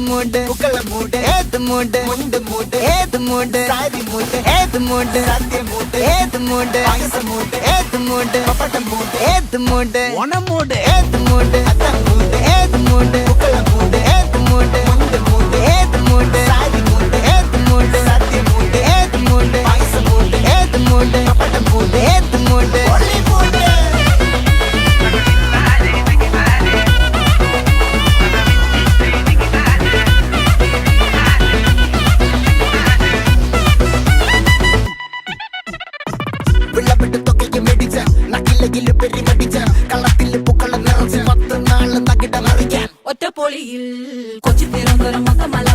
மூடு புக்கல மூடு ஏது மூடு முண்டு மூடு ஏது மூடு சாரி மூடு ஏது மூடு சத்திய மூடு ஏது மூடு பாயச மூடு ஏது மூடு பப்பட்ட மூடு ஏது மூடு ஒன மூடு ஏது மூடு அத்த மூடு ஏது மூடு புக்கல மூடு ஏது மூடு முண்டு மூடு ஏது மூடு சாரி மூடு ஏது மூடு சத்திய மூடு ஏது மூடு பாயச மூடு ஏது மூடு பப்பட்ட மூடு ஏது மூடு ஒளி மூடு വിളവിട്ട് തൊക്കയ്ക്ക് മെടിച്ച നക്കിലകില് പെരിമടിച്ച കളത്തില് പൂക്കള നിറച്ച് 10 നാള് നകിട മറിക്കാൻ ഒറ്റപ്പൊളിയിൽ കൊച്ചി തിരുവനന്തപുരം മൊത്തമല